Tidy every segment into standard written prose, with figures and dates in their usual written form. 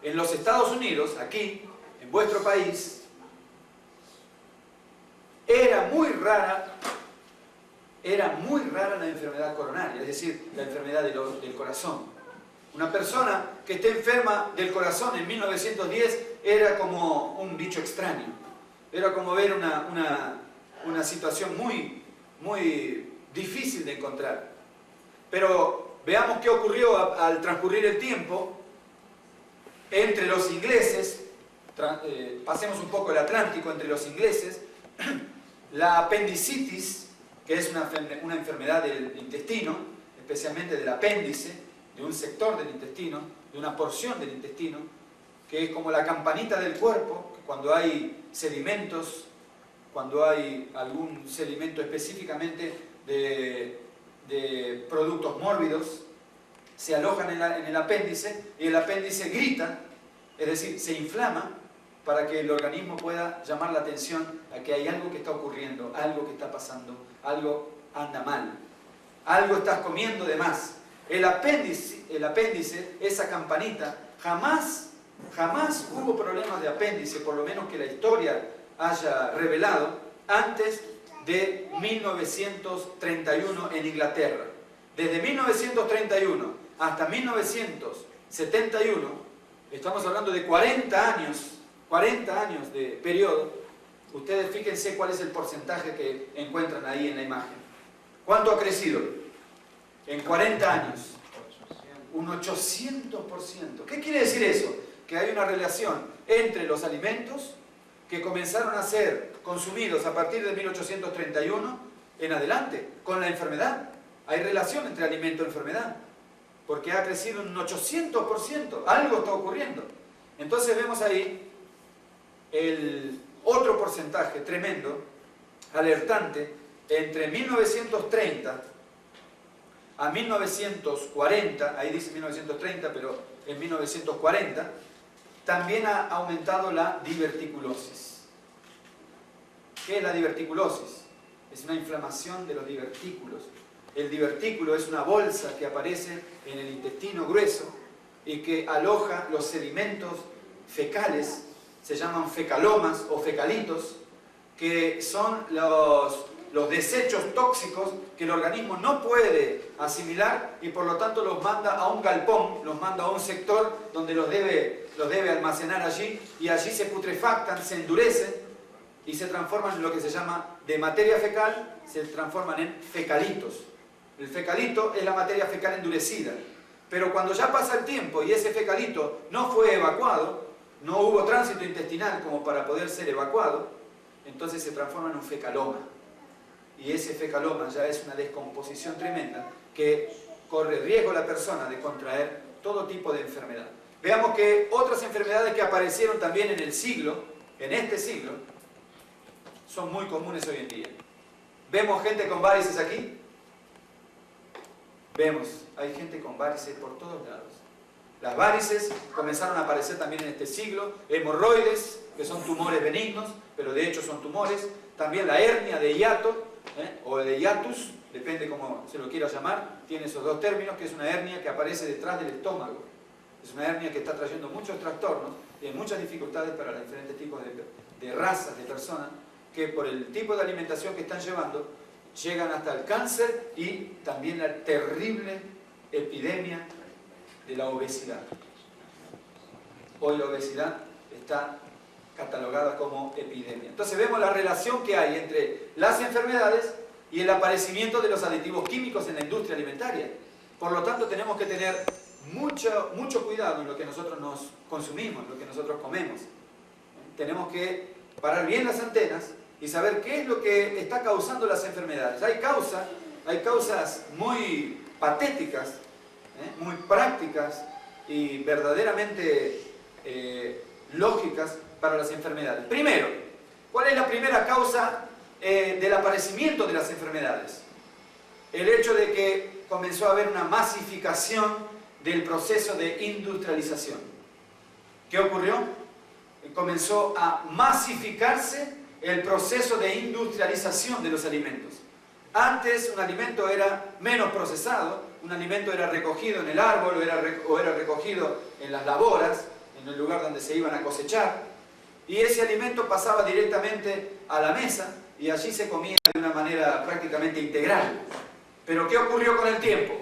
en los Estados Unidos, aquí, en vuestro país, era muy rara la enfermedad coronaria, es decir, la enfermedad del corazón. Una persona que esté enferma del corazón en 1910 era como un bicho extraño. Era como ver una situación muy, muy difícil de encontrar. Pero veamos qué ocurrió al transcurrir el tiempo entre los ingleses. Pasemos un poco el Atlántico entre los ingleses. La apendicitis, que es una enfermedad del intestino, especialmente del apéndice, de un sector del intestino, de una porción del intestino, que es como la campanita del cuerpo, que cuando hay sedimentos, cuando hay algún sedimento específicamente de productos mórbidos, se alojan en el apéndice y el apéndice grita, es decir, se inflama para que el organismo pueda llamar la atención a que hay algo que está ocurriendo, algo que está pasando, algo anda mal, algo estás comiendo de más. El apéndice, esa campanita, jamás hubo problemas de apéndice, por lo menos que la historia haya revelado, antes de 1931 en Inglaterra. Desde 1931 hasta 1971, estamos hablando de 40 años de periodo. Ustedes fíjense cuál es el porcentaje que encuentran ahí en la imagen. ¿Cuánto ha crecido? En 40 años, un 800%. ¿Qué quiere decir eso? Que hay una relación entre los alimentos que comenzaron a ser consumidos a partir de 1831 en adelante, con la enfermedad. Hay relación entre alimento y enfermedad, porque ha crecido un 800%. Algo está ocurriendo. Entonces vemos ahí el otro porcentaje tremendo, alertante, entre 1930 a 1940, ahí dice 1930, pero en 1940, también ha aumentado la diverticulosis. ¿Qué es la diverticulosis? Es una inflamación de los divertículos. El divertículo es una bolsa que aparece en el intestino grueso y que aloja los sedimentos fecales, se llaman fecalomas o fecalitos, que son los desechos tóxicos que el organismo no puede asimilar y por lo tanto los manda a un galpón, los manda a un sector donde los debe almacenar allí, y allí se putrefactan, se endurecen y se transforman en lo que se llama de materia fecal, se transforman en fecalitos. El fecalito es la materia fecal endurecida, pero cuando ya pasa el tiempo y ese fecalito no fue evacuado, no hubo tránsito intestinal como para poder ser evacuado, entonces se transforma en un fecaloma. Y ese fecaloma ya es una descomposición tremenda que corre riesgo la persona de contraer todo tipo de enfermedad. Veamos que otras enfermedades que aparecieron también en este siglo, son muy comunes hoy en día. ¿Vemos gente con varices aquí? Vemos, hay gente con varices por todos lados. Las varices comenzaron a aparecer también en este siglo, hemorroides, que son tumores benignos, pero de hecho son tumores. También la hernia de hiato, o de hiatus, depende cómo se lo quiera llamar, tiene esos dos términos, que es una hernia que aparece detrás del estómago. Es una hernia que está trayendo muchos trastornos y muchas dificultades para los diferentes tipos de razas de personas que por el tipo de alimentación que están llevando, llegan hasta el cáncer y también la terrible epidemia de la obesidad. Hoy la obesidad está catalogada como epidemia. Entonces vemos la relación que hay entre las enfermedades y el aparecimiento de los aditivos químicos en la industria alimentaria. Por lo tanto, tenemos que tener mucho cuidado en lo que nosotros nos consumimos, en lo que nosotros comemos. Tenemos que parar bien las antenas y saber qué es lo que está causando las enfermedades. Hay causas muy patéticas, muy prácticas y verdaderamente lógicas para las enfermedades. Primero, ¿cuál es la primera causa del aparecimiento de las enfermedades? El hecho de que comenzó a haber una masificación del proceso de industrialización. ¿Qué ocurrió? Comenzó a masificarse el proceso de industrialización de los alimentos. Antes un alimento era menos procesado, un alimento era recogido en el árbol o era recogido en las laboras, en el lugar donde se iban a cosechar, y ese alimento pasaba directamente a la mesa y allí se comía de una manera prácticamente integral. Pero ¿qué ocurrió con el tiempo?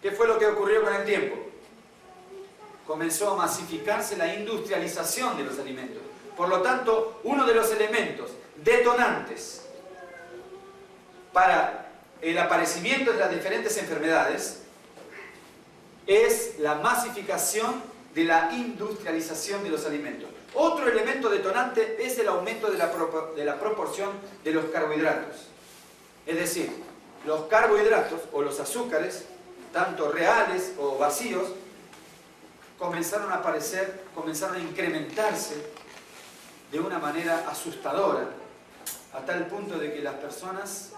¿Qué fue lo que ocurrió con el tiempo? Comenzó a masificarse la industrialización de los alimentos. Por lo tanto, uno de los elementos detonantes para el aparecimiento de las diferentes enfermedades es la masificación de la industrialización de los alimentos. Otro elemento detonante es el aumento de la proporción de los carbohidratos. Es decir, los carbohidratos o los azúcares, tanto reales o vacíos, comenzaron a aparecer, comenzaron a incrementarse de una manera asustadora, a tal punto de que las personas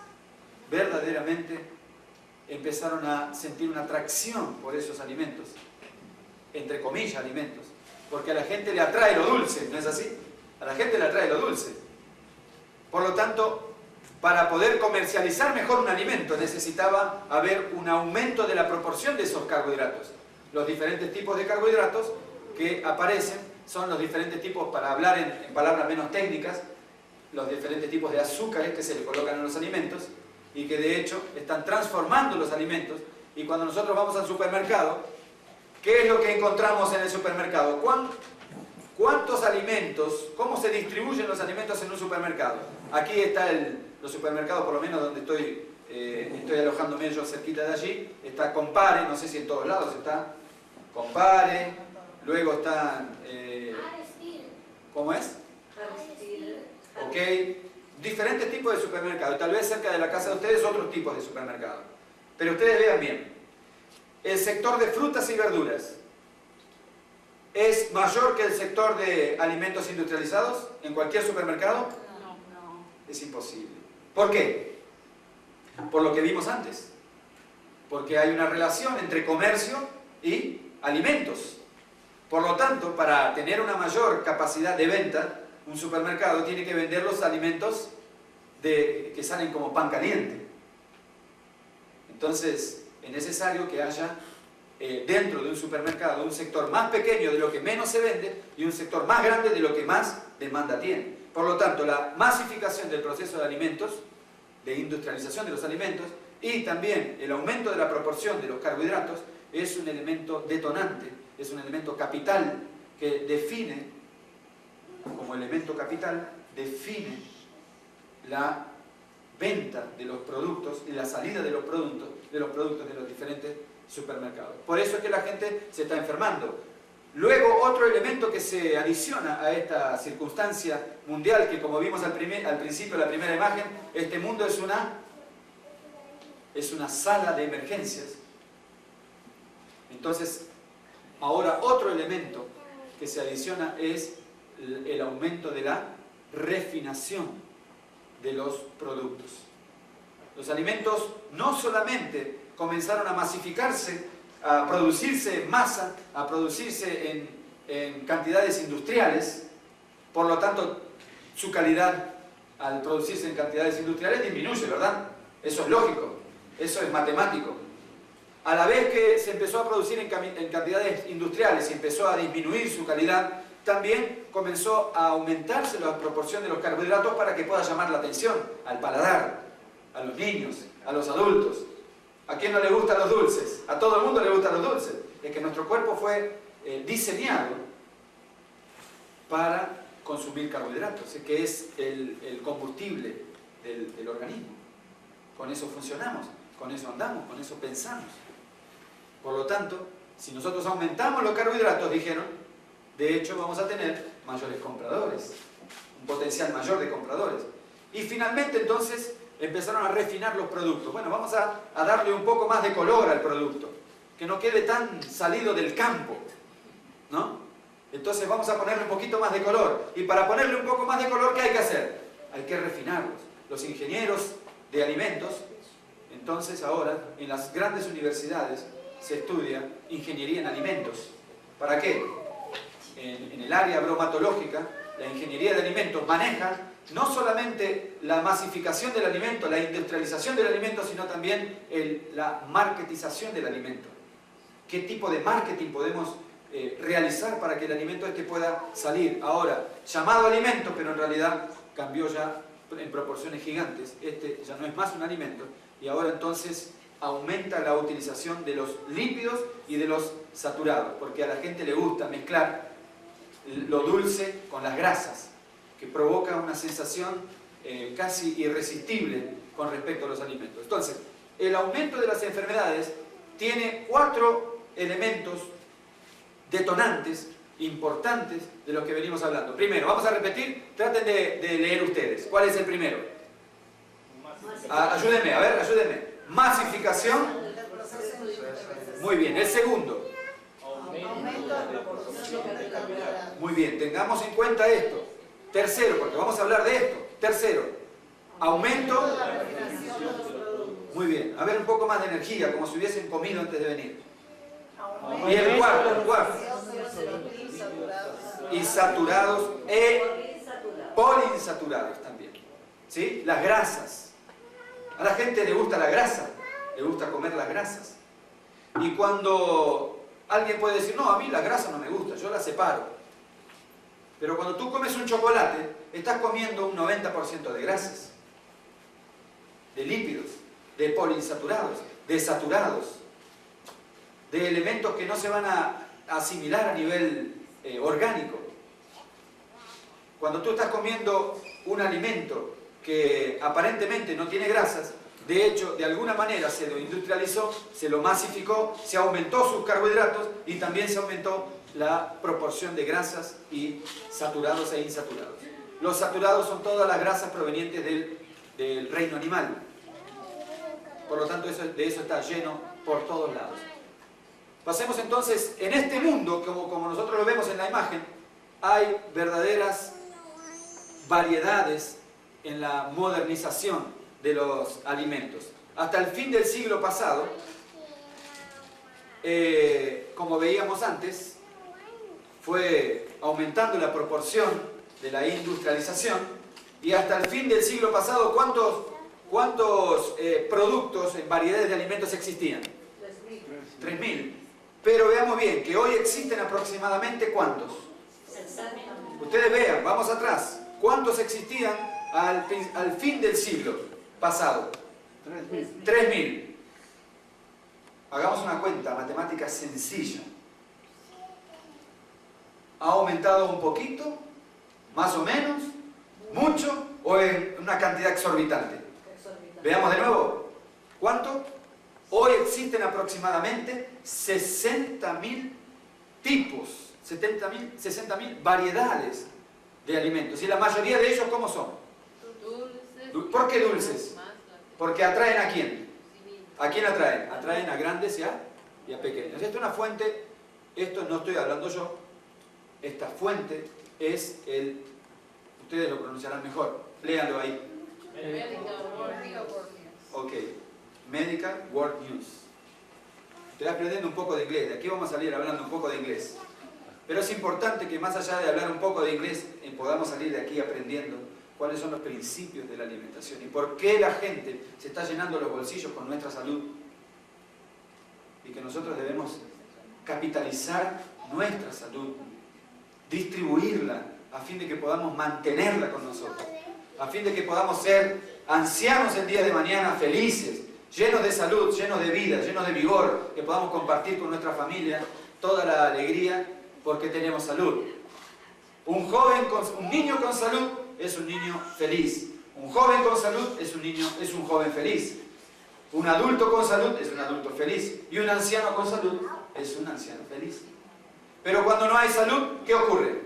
verdaderamente empezaron a sentir una atracción por esos alimentos, entre comillas alimentos, porque a la gente le atrae lo dulce, ¿no es así? A la gente le atrae lo dulce. Por lo tanto, para poder comercializar mejor un alimento necesitaba haber un aumento de la proporción de esos carbohidratos. Los diferentes tipos de carbohidratos que aparecen son los diferentes tipos, para hablar en palabras menos técnicas, los diferentes tipos de azúcares que se le colocan en los alimentos y que de hecho están transformando los alimentos. Y cuando nosotros vamos al supermercado, ¿qué es lo que encontramos en el supermercado? ¿Cuántos alimentos, cómo se distribuyen los alimentos en un supermercado? Aquí está los supermercados, por lo menos donde estoy alojándome yo cerquita de allí, está Compare, no sé si en todos lados está Compare, luego está, ¿cómo es? Ok, diferentes tipos de supermercados, tal vez cerca de la casa de ustedes otros tipos de supermercados. Pero ustedes vean bien, el sector de frutas y verduras es mayor que el sector de alimentos industrializados en cualquier supermercado. No. Es imposible. ¿Por qué? Por lo que vimos antes. Porque hay una relación entre comercio y alimentos. Por lo tanto, para tener una mayor capacidad de venta, un supermercado tiene que vender los alimentos que salen como pan caliente. Entonces, es necesario que haya dentro de un supermercado un sector más pequeño de lo que menos se vende y un sector más grande de lo que más demanda tiene. Por lo tanto, la masificación del proceso de alimentos, de industrialización de los alimentos, y también el aumento de la proporción de los carbohidratos es un elemento detonante, es un elemento capital que define, como elemento capital, define la venta de los productos y la salida de los productos de los diferentes supermercados. Por eso es que la gente se está enfermando. Luego, otro elemento que se adiciona a esta circunstancia mundial, que como vimos al principio de la primera imagen, este mundo es una sala de emergencias. Entonces, ahora otro elemento que se adiciona es el aumento de la refinación de los productos. Los alimentos no solamente comenzaron a masificarse, a producirse en masa, a producirse en cantidades industriales, por lo tanto su calidad al producirse en cantidades industriales disminuye, ¿verdad? Eso es lógico, eso es matemático. A la vez que se empezó a producir en cantidades industriales y empezó a disminuir su calidad, también comenzó a aumentarse la proporción de los carbohidratos para que pueda llamar la atención al paladar, a los niños, a los adultos. ¿A quién no le gustan los dulces? A todo el mundo le gustan los dulces. Es que nuestro cuerpo fue diseñado para consumir carbohidratos, que es el combustible del organismo. Con eso funcionamos, con eso andamos, con eso pensamos. Por lo tanto, si nosotros aumentamos los carbohidratos, dijeron, de hecho vamos a tener mayores compradores, un potencial mayor de compradores. Y finalmente entonces empezaron a refinar los productos. Bueno, vamos a darle un poco más de color al producto, que no quede tan salido del campo, ¿no? Entonces vamos a ponerle un poquito más de color. Y para ponerle un poco más de color, ¿qué hay que hacer? Hay que refinarlos. Los ingenieros de alimentos, entonces ahora en las grandes universidades se estudia ingeniería en alimentos. ¿Para qué? En el área bromatológica, la ingeniería de alimentos maneja no solamente la masificación del alimento, la industrialización del alimento, sino también la marketización del alimento. ¿Qué tipo de marketing podemos realizar para que el alimento este pueda salir. Ahora, llamado alimento, pero en realidad cambió ya en proporciones gigantes. Este ya no es más un alimento y ahora entonces aumenta la utilización de los lípidos y de los saturados, porque a la gente le gusta mezclar lo dulce con las grasas, que provoca una sensación casi irresistible con respecto a los alimentos. Entonces, el aumento de las enfermedades tiene 4 elementos detonantes importantes de los que venimos hablando. Primero, vamos a repetir, traten de leer ustedes. ¿Cuál es el primero? Ayúdenme, a ver, ayúdenme. Masificación. Muy bien. El segundo. Muy bien, tengamos en cuenta esto. Tercero, porque vamos a hablar de esto. Tercero, aumento. Muy bien, a ver un poco más de energía, como si hubiesen comido antes de venir. Y el cuarto. Y saturados e poliinsaturados también. ¿Sí? Las grasas. A la gente le gusta la grasa, le gusta comer las grasas. Y cuando alguien puede decir, no, a mí la grasa no me gusta, yo la separo. Pero cuando tú comes un chocolate, estás comiendo un 90% de grasas, de lípidos, de poliinsaturados, de saturados, de elementos que no se van a asimilar a nivel orgánico. Cuando tú estás comiendo un alimento que aparentemente no tiene grasas, de hecho, de alguna manera se lo industrializó, se lo masificó, se aumentó sus carbohidratos y también se aumentó la proporción de grasas y saturados e insaturados. Los saturados son todas las grasas provenientes del reino animal. Por lo tanto, de eso está lleno por todos lados. Pasemos entonces, en este mundo, como nosotros lo vemos en la imagen, hay verdaderas variedades en la modernización de los alimentos. Hasta el fin del siglo pasado, como veíamos antes, fue aumentando la proporción de la industrialización y hasta el fin del siglo pasado, ¿cuántos productos en variedades de alimentos existían? 3.000. Pero veamos bien, que hoy existen aproximadamente ¿cuántos? Ustedes vean, vamos atrás. ¿Cuántos existían al fin del siglo pasado? 3.000. Hagamos una cuenta matemática sencilla. ¿Ha aumentado un poquito? ¿Más o menos? ¿Mucho? ¿O en una cantidad exorbitante? Veamos de nuevo. ¿Cuánto? Hoy existen aproximadamente 60.000 tipos, 60.000 variedades de alimentos. ¿Y la mayoría de ellos cómo son? Dulces. ¿Por qué dulces? Porque atraen ¿a quién? ¿A quién atraen? Atraen a grandes y a pequeños. Esta es una fuente, esto no estoy hablando yo, esta fuente es ustedes lo pronunciarán mejor, léanlo ahí. Ok, Medical World News. Estoy aprendiendo un poco de inglés, de aquí vamos a salir hablando un poco de inglés. Pero es importante que más allá de hablar un poco de inglés, podamos salir de aquí aprendiendo cuáles son los principios de la alimentación y por qué la gente se está llenando los bolsillos con nuestra salud. Y que nosotros debemos capitalizar nuestra salud, distribuirla a fin de que podamos mantenerla con nosotros, a fin de que podamos ser ancianos el día de mañana felices, llenos de salud, llenos de vida, llenos de vigor, que podamos compartir con nuestra familia toda la alegría porque tenemos salud. Un niño con salud es un niño feliz. Un joven con salud es un joven feliz. Un adulto con salud es un adulto feliz. Y un anciano con salud es un anciano feliz. Pero cuando no hay salud, ¿qué ocurre?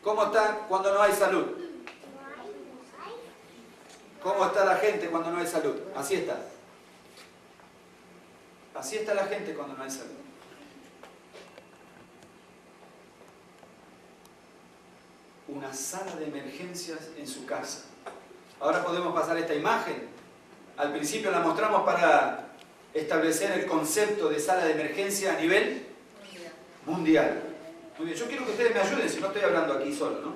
¿Cómo está cuando no hay salud? ¿Cómo está la gente cuando no hay salud? Así está. Así está la gente cuando no hay salud. Una sala de emergencias en su casa. Ahora podemos pasar esta imagen. Al principio la mostramos para establecer el concepto de sala de emergencia a nivel mundial. Muy bien, yo quiero que ustedes me ayuden, si no estoy hablando aquí solo, ¿no?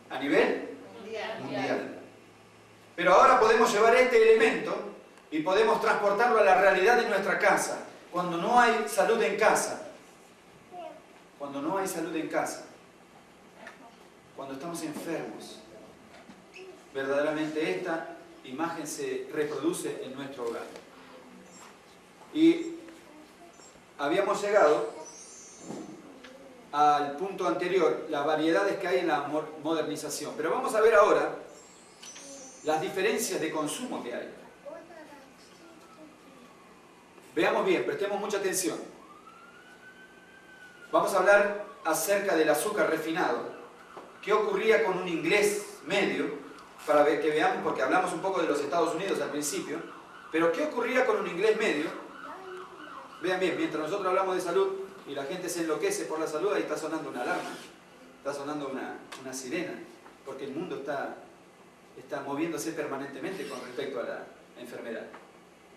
A nivel mundial. Pero ahora podemos llevar este elemento y podemos transportarlo a la realidad de nuestra casa. Cuando no hay salud en casa, hay salud en casa, cuando estamos enfermos, verdaderamente esta imagen se reproduce en nuestro hogar. Y habíamos llegado al punto anterior, las variedades que hay en la modernización. Pero vamos a ver ahora las diferencias de consumo que hay. Veamos bien, prestemos mucha atención. Vamos a hablar acerca del azúcar refinado. ¿Qué ocurría con un inglés medio? Para que veamos, porque hablamos un poco de los Estados Unidos al principio, pero ¿qué ocurría con un inglés medio? Vean bien, mientras nosotros hablamos de salud y la gente se enloquece por la salud, ahí está sonando una alarma, está sonando una sirena, porque el mundo está moviéndose permanentemente con respecto a la enfermedad.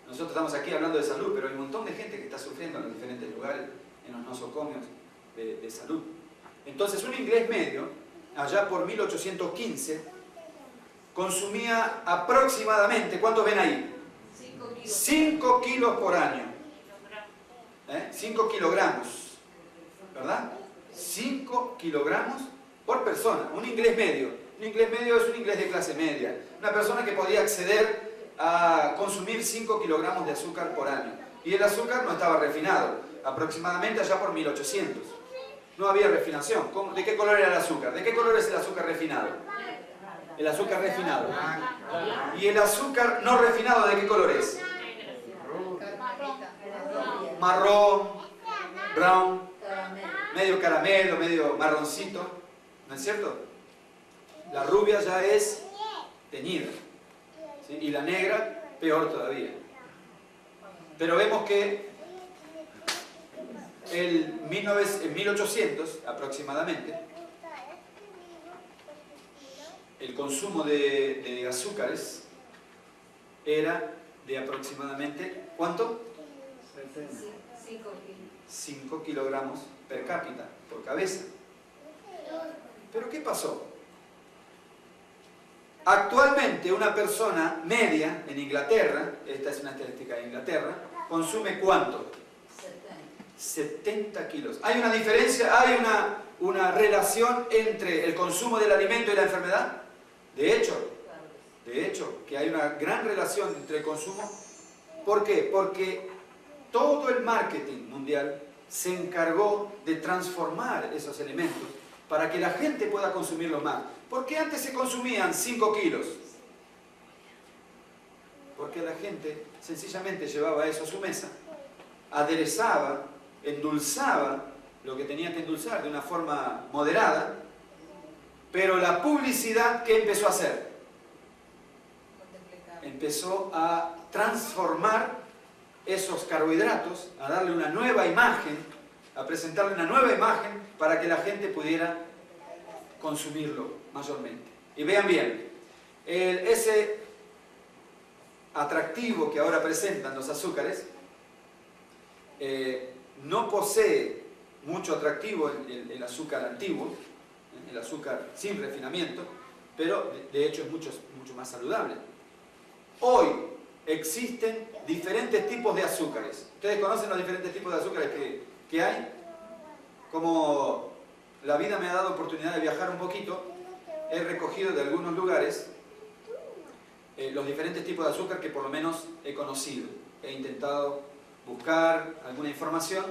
Nosotros estamos aquí hablando de salud, pero hay un montón de gente que está sufriendo en los diferentes lugares, en los nosocomios de salud. Entonces, un inglés medio, allá por 1815, consumía aproximadamente, ¿cuántos ven ahí? 5 kilos. 5 kilos por año. 5 kilogramos, ¿verdad? 5 kilogramos por persona, un inglés medio. Un inglés medio es un inglés de clase media. Una persona que podía acceder a consumir 5 kilogramos de azúcar por año. Y el azúcar no estaba refinado, aproximadamente allá por 1800. No había refinación. ¿De qué color era el azúcar? ¿De qué color es el azúcar refinado? El azúcar refinado. ¿Y el azúcar no refinado de qué color es? Marrón, brown, medio caramelo, medio marroncito. ¿No es cierto? La rubia ya es teñida, ¿sí? Y la negra, peor todavía. Pero vemos que en 1800 aproximadamente, el consumo de azúcares era de aproximadamente, ¿cuánto? 5 kilogramos per cápita, por cabeza. ¿Pero qué pasó? Actualmente una persona media en Inglaterra, esta es una estadística de Inglaterra, consume ¿cuánto? 70 kilos. ¿Hay una diferencia? ¿Hay una relación entre el consumo del alimento y la enfermedad? De hecho, que hay una gran relación entre el consumo. ¿Por qué? Porque todo el marketing mundial se encargó de transformar esos elementos para que la gente pueda consumirlo más. ¿Por qué antes se consumían 5 kilos? Porque la gente sencillamente llevaba eso a su mesa, aderezaba, endulzaba lo que tenía que endulzar de una forma moderada, pero la publicidad, ¿qué empezó a hacer? Empezó a transformar esos carbohidratos, a darle una nueva imagen, a presentarle una nueva imagen para que la gente pudiera consumirlo mayormente. Y vean bien, ese atractivo que ahora presentan los azúcares no posee mucho atractivo el azúcar antiguo, el azúcar sin refinamiento, pero de hecho es mucho más saludable. Hoy existen diferentes tipos de azúcares. ¿Ustedes conocen los diferentes tipos de azúcares que hay? Como la vida me ha dado oportunidad de viajar un poquito, he recogido de algunos lugares los diferentes tipos de azúcar que por lo menos he conocido. He intentado buscar alguna información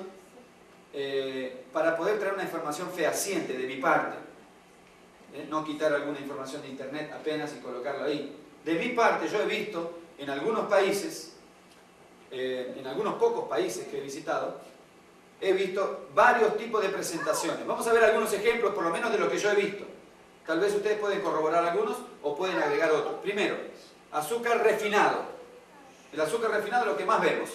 para poder traer una información fehaciente de mi parte. No quitar alguna información de internet apenas y colocarla ahí. De mi parte yo he visto en algunos países, en algunos pocos países que he visitado, he visto varios tipos de presentaciones. Vamos a ver algunos ejemplos, por lo menos de lo que yo he visto. Tal vez ustedes pueden corroborar algunos o pueden agregar otros. Primero, azúcar refinado. El azúcar refinado es lo que más vemos.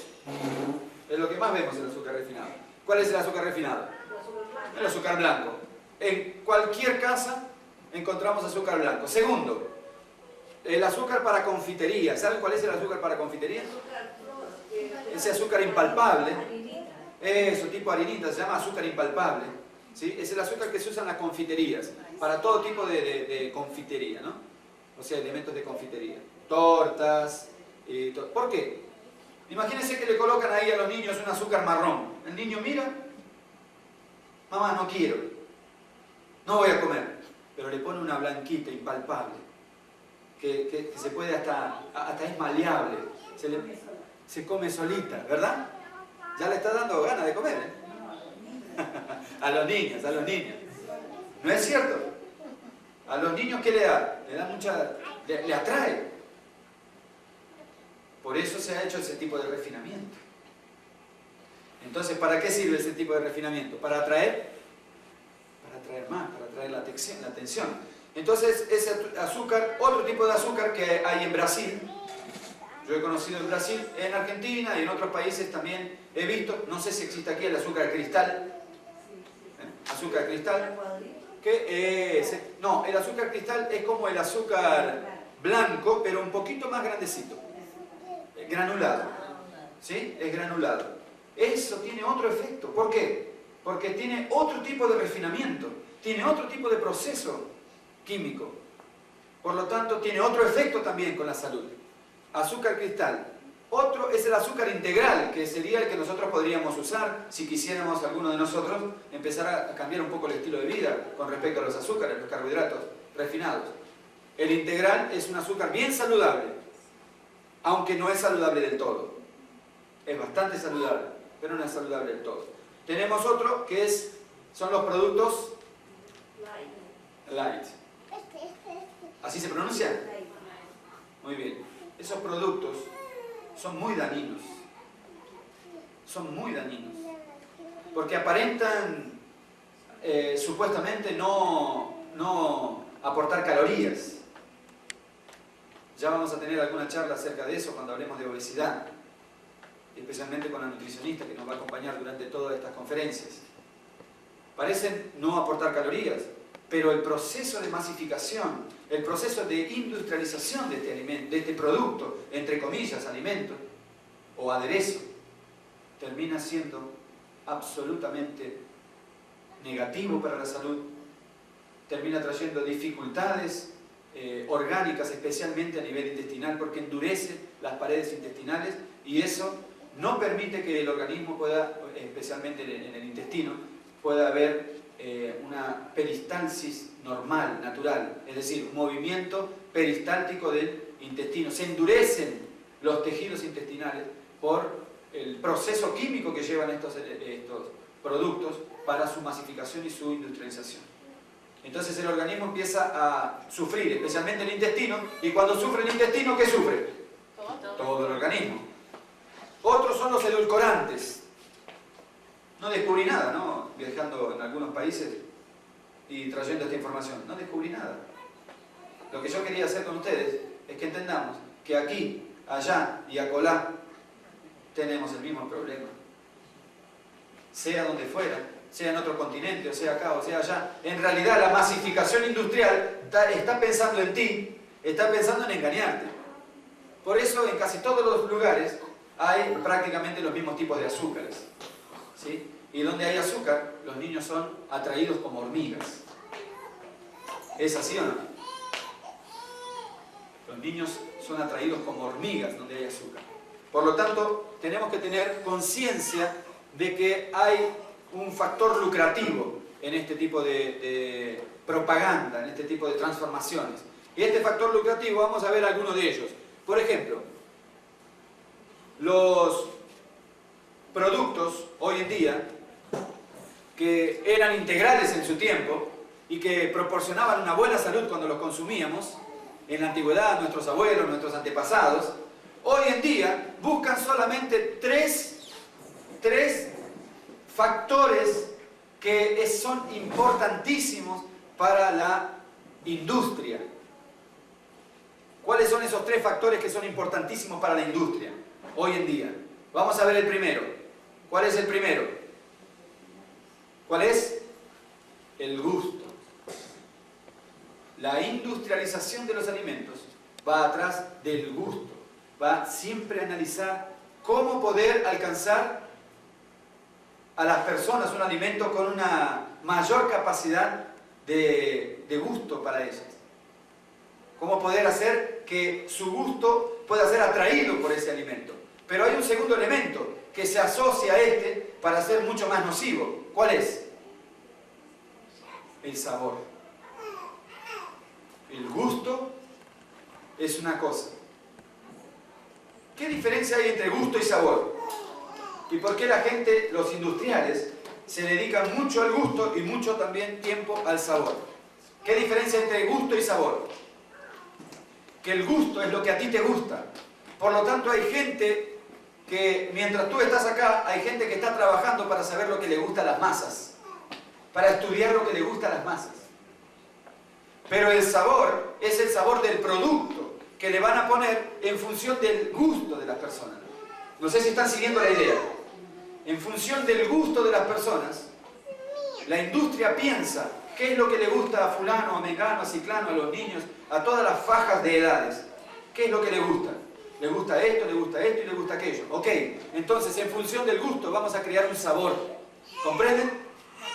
Es lo que más vemos, el azúcar refinado. ¿Cuál es el azúcar refinado? El azúcar blanco. En cualquier casa encontramos azúcar blanco. Segundo, el azúcar para confitería. ¿Saben cuál es el azúcar para confitería? Ese azúcar impalpable. Eso, tipo harinita, se llama azúcar impalpable. ¿Sí? Es el azúcar que se usa en las confiterías, para todo tipo de confitería, ¿no? O sea, elementos de confitería. Tortas, ¿por qué? Imagínense que le colocan ahí a los niños un azúcar marrón. El niño mira mamá, no quiero, no voy a comer, pero le pone una blanquita impalpable, que se puede hasta es maleable, se come solita, ¿verdad? Ya le está dando ganas de comer, ¿eh? A los niños, a los niños. ¿No es cierto? A los niños, ¿qué le da? Le da mucha... le atrae. Por eso se ha hecho ese tipo de refinamiento. Entonces, ¿para qué sirve ese tipo de refinamiento? Para atraer más, para atraer la atención. Entonces, ese azúcar, otro tipo de azúcar que hay en Brasil, yo he conocido en Brasil, en Argentina y en otros países también he visto, no sé si existe aquí el azúcar cristal, azúcar cristal, no, el azúcar cristal es como el azúcar blanco, pero un poquito más grandecito, granulado, ¿sí? Es granulado. Eso tiene otro efecto. ¿Por qué? Porque tiene otro tipo de refinamiento, tiene otro tipo de proceso químico. Por lo tanto, tiene otro efecto también con la salud. Azúcar cristal. Otro es el azúcar integral, que sería el que nosotros podríamos usar si quisiéramos, alguno de nosotros, empezar a cambiar un poco el estilo de vida con respecto a los azúcares, los carbohidratos refinados. El integral es un azúcar bien saludable, aunque no es saludable del todo. Es bastante saludable, pero no es saludable del todo. Tenemos otro que son los productos light. ¿Así se pronuncia? Muy bien. Esos productos son muy dañinos. Son muy dañinos. Porque aparentan supuestamente no aportar calorías. Ya vamos a tener alguna charla acerca de eso cuando hablemos de obesidad. Especialmente con la nutricionista que nos va a acompañar durante todas estas conferencias. Parecen no aportar calorías, pero el proceso de masificación, el proceso de industrialización de este alimento, de este producto, entre comillas, alimento o aderezo, termina siendo absolutamente negativo para la salud, termina trayendo dificultades orgánicas, especialmente a nivel intestinal, porque endurece las paredes intestinales y eso no permite que el organismo pueda, especialmente en el intestino, pueda haber una peristalsis normal, natural, es decir, un movimiento peristáltico del intestino. Se endurecen los tejidos intestinales por el proceso químico que llevan estos productos para su masificación y su industrialización. Entonces el organismo empieza a sufrir, especialmente el intestino, y cuando sufre el intestino, ¿qué sufre? Todo el organismo. Otros son los edulcorantes. No descubrí nada, ¿no? Viajando en algunos países y trayendo esta información. No descubrí nada. Lo que yo quería hacer con ustedes es que entendamos que aquí, allá y acolá tenemos el mismo problema. Sea donde fuera, sea en otro continente, o sea acá, o sea allá. En realidad la masificación industrial está pensando en ti, está pensando en engañarte. Por eso en casi todos los lugares hay prácticamente los mismos tipos de azúcares, ¿sí? Y donde hay azúcar, los niños son atraídos como hormigas. ¿Es así o no? Los niños son atraídos como hormigas donde hay azúcar. Por lo tanto, tenemos que tener conciencia de que hay un factor lucrativo en este tipo de propaganda, en este tipo de transformaciones. Y este factor lucrativo, vamos a ver algunos de ellos. Por ejemplo, los productos hoy en día que eran integrales en su tiempo y que proporcionaban una buena salud cuando los consumíamos, en la antigüedad, nuestros abuelos, nuestros antepasados, hoy en día buscan solamente tres factores que son importantísimos para la industria. ¿Cuáles son esos tres factores que son importantísimos para la industria hoy en día? Vamos a ver el primero. ¿Cuál es el primero? ¿Cuál es? El gusto. La industrialización de los alimentos va atrás del gusto. Va siempre a analizar cómo poder alcanzar a las personas un alimento con una mayor capacidad de gusto para ellas. Cómo poder hacer que su gusto pueda ser atraído por ese alimento. Pero hay un segundo elemento que se asocia a este para ser mucho más nocivo. ¿Cuál es? el sabor. El gusto es una cosa. ¿Qué diferencia hay entre gusto y sabor? ¿Y por qué la gente, los industriales, se dedican mucho al gusto y mucho también tiempo al sabor? ¿Qué diferencia entre gusto y sabor? Que el gusto es lo que a ti te gusta. Por lo tanto, hay gente que, mientras tú estás acá, hay gente que está trabajando para saber lo que le gusta a las masas, para estudiar lo que le gusta a las masas. Pero el sabor es el sabor del producto que le van a poner en función del gusto de las personas. No sé si están siguiendo la idea. En función del gusto de las personas, la industria piensa qué es lo que le gusta a fulano, a mengano, a ciclano, a los niños, a todas las fajas de edades. ¿Qué es lo que le gusta? Le gusta esto y le gusta aquello. Ok, entonces en función del gusto vamos a crear un sabor. ¿Comprenden?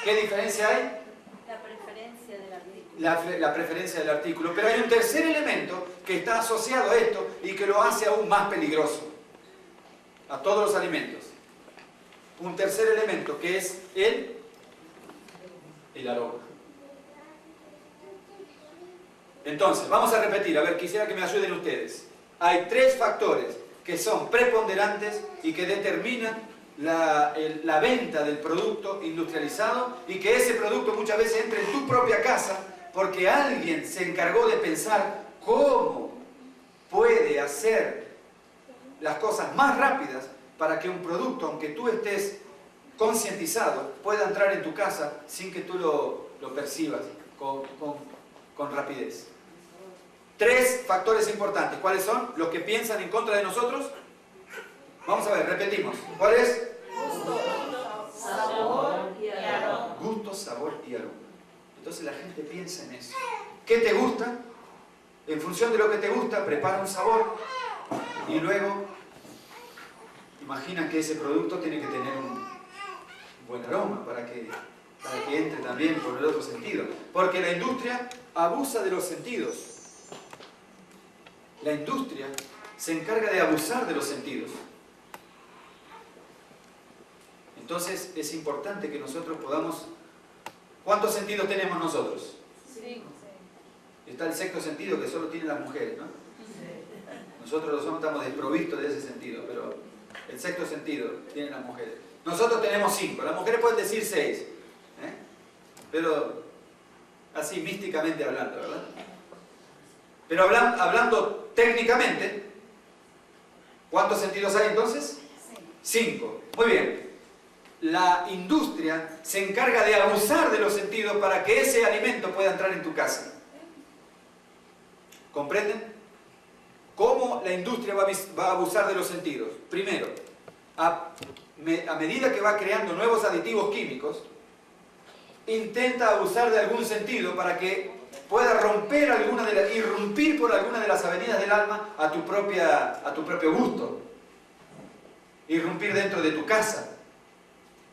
¿Qué diferencia hay? La preferencia del artículo. La preferencia del artículo. Pero hay un tercer elemento que está asociado a esto y que lo hace aún más peligroso a todos los alimentos. Un tercer elemento que es el aroma. Entonces, vamos a repetir, a ver, quisiera que me ayuden ustedes. Hay tres factores que son preponderantes y que determinan la venta del producto industrializado y que ese producto muchas veces entre en tu propia casa porque alguien se encargó de pensar cómo puede hacer las cosas más rápidas para que un producto, aunque tú estés concientizado, pueda entrar en tu casa sin que tú lo percibas con rapidez. Tres factores importantes. ¿Cuáles son? Los que piensan en contra de nosotros. Vamos a ver, repetimos. ¿Cuál es? Gusto, sabor y aroma. Gusto, sabor y aroma. Entonces la gente piensa en eso. ¿Qué te gusta? En función de lo que te gusta, prepara un sabor y luego imagina que ese producto tiene que tener un buen aroma para que entre también por el otro sentido. Porque la industria abusa de los sentidos. La industria se encarga de abusar de los sentidos. Entonces es importante que nosotros podamos... ¿Cuántos sentidos tenemos nosotros? Sí. Está el sexto sentido que solo tienen las mujeres, ¿no? Nosotros los hombres estamos desprovistos de ese sentido, pero el sexto sentido tienen las mujeres. Nosotros tenemos 5, las mujeres pueden decir 6, pero así místicamente hablando, ¿verdad? Pero hablando técnicamente, ¿cuántos sentidos hay entonces? 5. Muy bien. La industria se encarga de abusar de los sentidos para que ese alimento pueda entrar en tu casa. ¿Comprenden? ¿Cómo la industria va a abusar de los sentidos? Primero, a medida que va creando nuevos aditivos químicos, intenta abusar de algún sentido para que pueda irrumpir por alguna de las avenidas del alma a tu propio gusto. Irrumpir dentro de tu casa,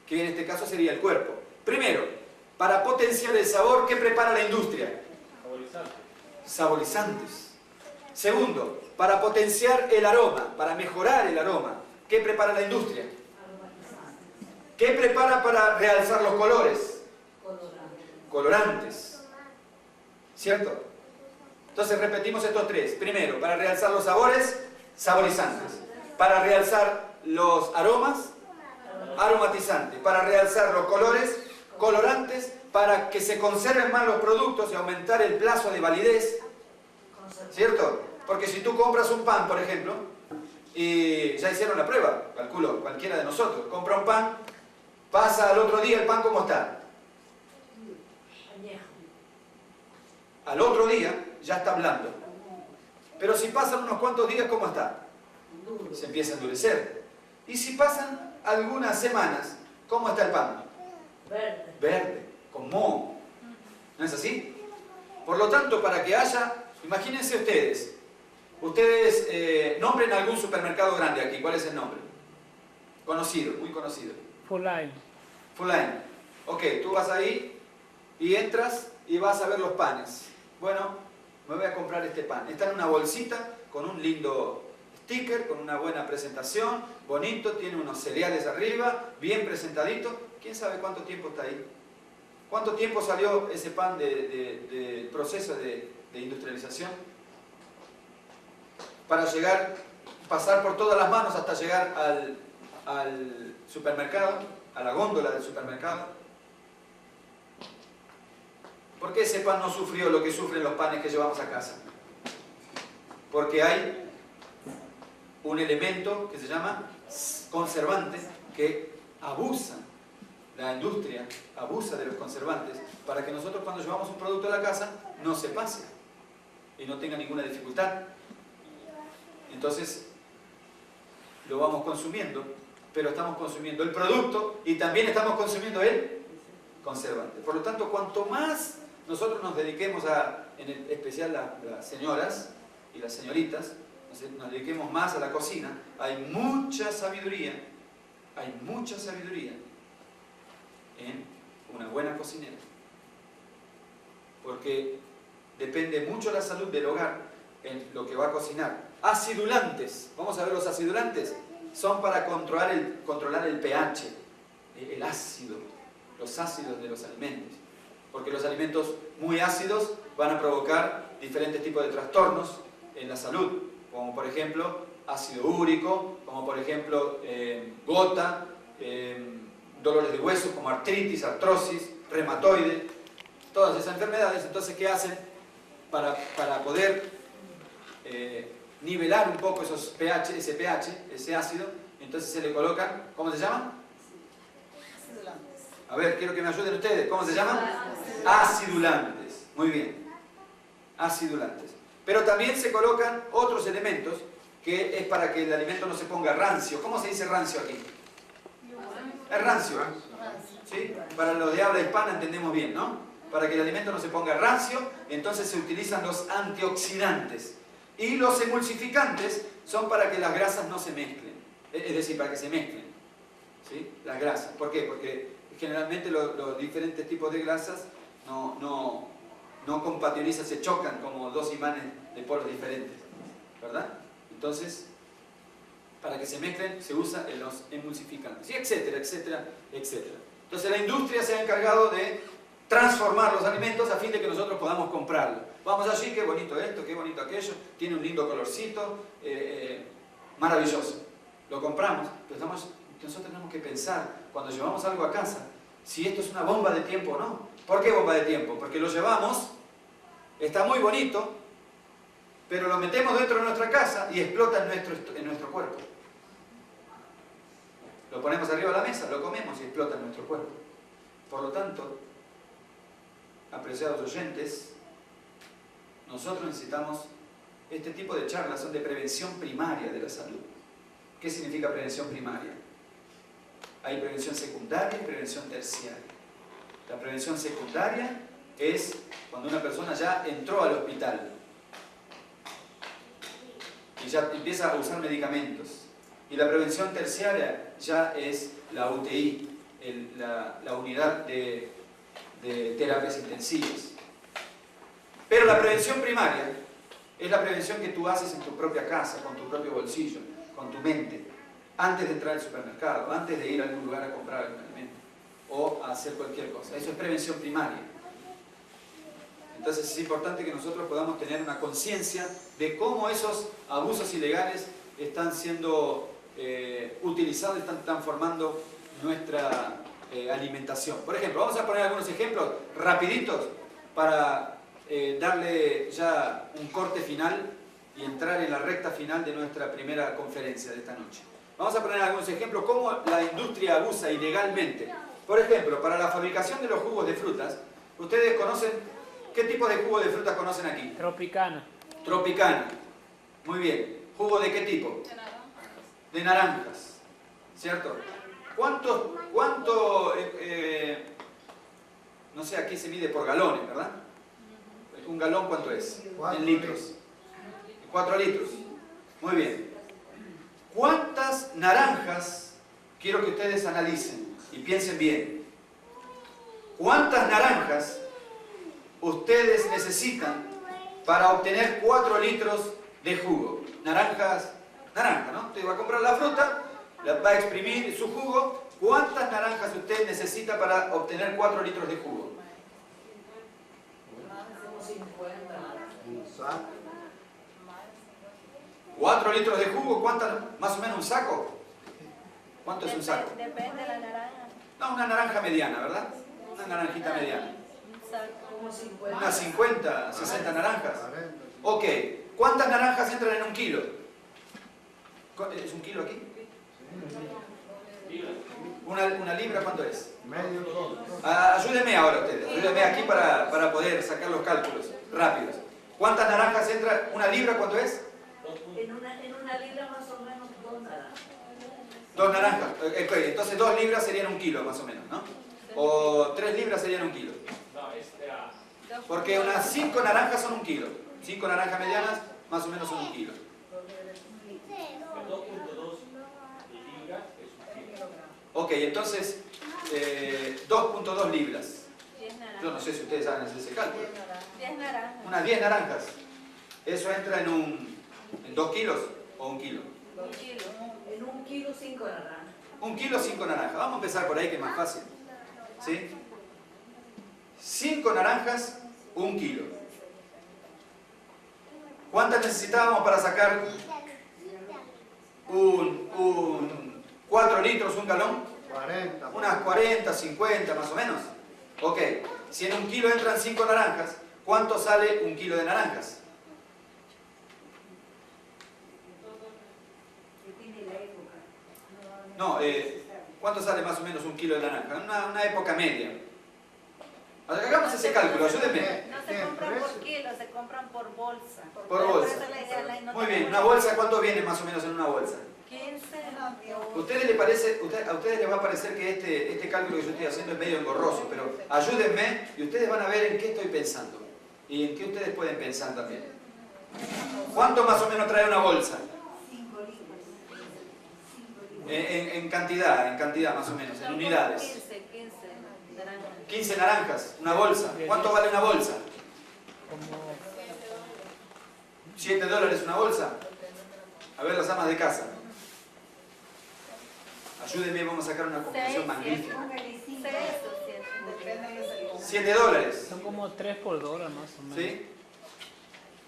que en este caso sería el cuerpo. Primero, para potenciar el sabor, ¿qué prepara la industria? Saborizantes. Segundo, para potenciar el aroma, para mejorar el aroma, ¿qué prepara la industria? ¿Qué prepara para realzar los colores? Colorantes. ¿Cierto? Entonces repetimos estos tres. Primero, para realzar los sabores, saborizantes. Para realzar los aromas, aromatizantes. Para realzar los colores, colorantes. Para que se conserven más los productos y aumentar el plazo de validez. ¿Cierto? Porque si tú compras un pan, por ejemplo, y ya hicieron la prueba, calculo, cualquiera de nosotros, compra un pan, pasa al otro día el pan, ¿cómo está? Al otro día ya está blando. Pero si pasan unos cuantos días, ¿cómo está? Se empieza a endurecer. Y si pasan algunas semanas, ¿cómo está el pan? Verde. Verde, con moho. ¿No es así? Por lo tanto, para que haya... Imagínense ustedes nombren algún supermercado grande aquí. ¿Cuál es el nombre? Conocido, muy conocido. Full Line. Full Line. Ok, tú vas ahí y entras y vas a ver los panes. Bueno, me voy a comprar este pan. Está en una bolsita con un lindo sticker, con una buena presentación, bonito, tiene unos cereales arriba, bien presentadito. ¿Quién sabe cuánto tiempo está ahí? ¿Cuánto tiempo salió ese pan del proceso de industrialización? Para llegar, pasar por todas las manos hasta llegar al supermercado, a la góndola del supermercado. ¿Por qué ese pan no sufrió lo que sufren los panes que llevamos a casa? Porque hay un elemento que se llama conservante que abusa, la industria abusa de los conservantes para que nosotros cuando llevamos un producto a la casa no se pase y no tenga ninguna dificultad. Entonces lo vamos consumiendo, pero estamos consumiendo el producto y también estamos consumiendo el conservante. Por lo tanto, cuanto más nosotros nos dediquemos en especial las señoras y las señoritas, nos dediquemos más a la cocina, hay mucha sabiduría en una buena cocinera. Porque depende mucho la salud del hogar en lo que va a cocinar. Acidulantes, vamos a ver los acidulantes, son para controlar el pH, el ácido, los ácidos de los alimentos. Porque los alimentos muy ácidos van a provocar diferentes tipos de trastornos en la salud, como por ejemplo ácido úrico, como por ejemplo gota, dolores de huesos como artritis, artrosis, reumatoide, todas esas enfermedades. Entonces, ¿qué hacen? Para poder nivelar un poco ese pH, ese ácido, entonces se le colocan, ¿cómo se llama? A ver, quiero que me ayuden ustedes, ¿cómo se llaman? Acidulantes, muy bien, acidulantes. Pero también se colocan otros elementos que es para que el alimento no se ponga rancio. ¿Cómo se dice rancio aquí? Es rancio, ¿sí? Para los de habla hispana entendemos bien, ¿no? Para que el alimento no se ponga rancio, entonces se utilizan los antioxidantes. Y los emulsificantes son para que las grasas no se mezclen, es decir, para que se mezclen, ¿sí? Las grasas. ¿Por qué? Porque generalmente los diferentes tipos de grasas no compatibilizan, se chocan como dos imanes de polos diferentes, ¿verdad? Entonces, para que se mezclen se usa los emulsificantes, y etcétera, etcétera, etcétera. Entonces la industria se ha encargado de transformar los alimentos a fin de que nosotros podamos comprarlos. Vamos allí, qué bonito esto, qué bonito aquello, tiene un lindo colorcito, maravilloso. Lo compramos, pero nosotros tenemos que pensar, cuando llevamos algo a casa, si esto es una bomba de tiempo o no. ¿Por qué bomba de tiempo? Porque lo llevamos, está muy bonito, pero lo metemos dentro de nuestra casa y explota en nuestro cuerpo. Lo ponemos arriba de la mesa, lo comemos y explota en nuestro cuerpo. Por lo tanto, apreciados oyentes, nosotros necesitamos este tipo de charlas, son de prevención primaria de la salud. ¿Qué significa prevención primaria? Hay prevención secundaria y prevención terciaria. La prevención secundaria es cuando una persona ya entró al hospital y ya empieza a usar medicamentos. Y la prevención terciaria ya es la UTI, la unidad de terapias intensivas. Pero la prevención primaria es la prevención que tú haces en tu propia casa, con tu propio bolsillo, con tu mente, antes de entrar al supermercado, antes de ir a algún lugar a comprar algún alimento o a hacer cualquier cosa. Eso es prevención primaria. Entonces es importante que nosotros podamos tener una conciencia de cómo esos abusos ilegales están siendo utilizados, están transformando nuestra alimentación. Por ejemplo, vamos a poner algunos ejemplos rapiditos para darle ya un corte final y entrar en la recta final de nuestra primera conferencia de esta noche. Vamos a poner algunos ejemplos cómo la industria abusa ilegalmente. Por ejemplo, para la fabricación de los jugos de frutas, ¿ustedes conocen qué tipo de jugo de frutas conocen aquí? Tropicana. Tropicana. Muy bien. ¿Jugo de qué tipo? De naranjas. ¿Cierto? ¿Cuánto no sé, aquí se mide por galones, ¿verdad? ¿Un galón cuánto es? En litros. 4 litros. Muy bien. ¿Cuántas naranjas, quiero que ustedes analicen y piensen bien, cuántas naranjas ustedes necesitan para obtener 4 litros de jugo? Naranja, ¿no? Usted va a comprar la fruta, va a exprimir su jugo, ¿Cuántas naranjas usted necesita para obtener 4 litros de jugo? Como 50. Un saco. 4 litros de jugo, ¿cuántas? Más o menos un saco. ¿Cuánto es un saco? Depende de la naranja. No, una naranja mediana, ¿verdad? Una naranjita mediana. Un saco como 50. Unas 50, 60 naranjas. 40. Ok, ¿cuántas naranjas entran en un kilo? ¿Es un kilo aquí? ¿Una libra cuánto es? Medio kilo. Ayúdenme ahora ustedes, ayúdenme aquí para poder sacar los cálculos rápidos. ¿Cuántas naranjas entra? ¿Una libra cuánto es? En una libra más o menos 2 naranjas. 2 naranjas. Ok, entonces 2 libras serían un kilo más o menos, ¿no? O 3 libras serían un kilo. Porque unas 5 naranjas son un kilo. 5 naranjas medianas más o menos son un kilo. 2.2 libras es un kilo. Ok, entonces 2.2 libras. 10 naranjas. Yo no sé si ustedes saben hacer ese cálculo. 10 naranjas. Unas 10 naranjas. ¿Eso entra en 2 kilos o 1 kilo? 2 kilos. En 1 kilo 5 naranjas. 1 kilo, 5 naranjas. Vamos a empezar por ahí que es más fácil. ¿Sí? 5 naranjas, 1 kilo. ¿Cuántas necesitábamos para sacar 4 litros, un galón? 40. Unas 40, 50 más o menos. Ok, si en 1 kilo entran 5 naranjas, ¿cuánto sale 1 kilo de naranjas? Depende de la época. No, ¿cuánto sale más o menos 1 kilo de naranja? Una época media. Hagamos ese cálculo, ayúdenme. No se compran por kilo, se compran por bolsa. Por bolsa. Muy bien, ¿una bolsa cuánto viene más o menos en una bolsa? 15. ¿A ustedes les va a parecer que este cálculo que yo estoy haciendo es medio engorroso, pero ayúdenme y ustedes van a ver en qué estoy pensando y en qué ustedes pueden pensar también. ¿Cuánto más o menos trae una bolsa? 5 litros. En cantidad más o menos, en unidades. 15 naranjas. 15 naranjas, una bolsa. ¿Cuánto vale una bolsa? $7 una bolsa. A ver las amas de casa. Ayúdenme, vamos a sacar una conclusión magnífica. 6 o 7. $7. Son como 3 por dólar más o menos. ¿Sí?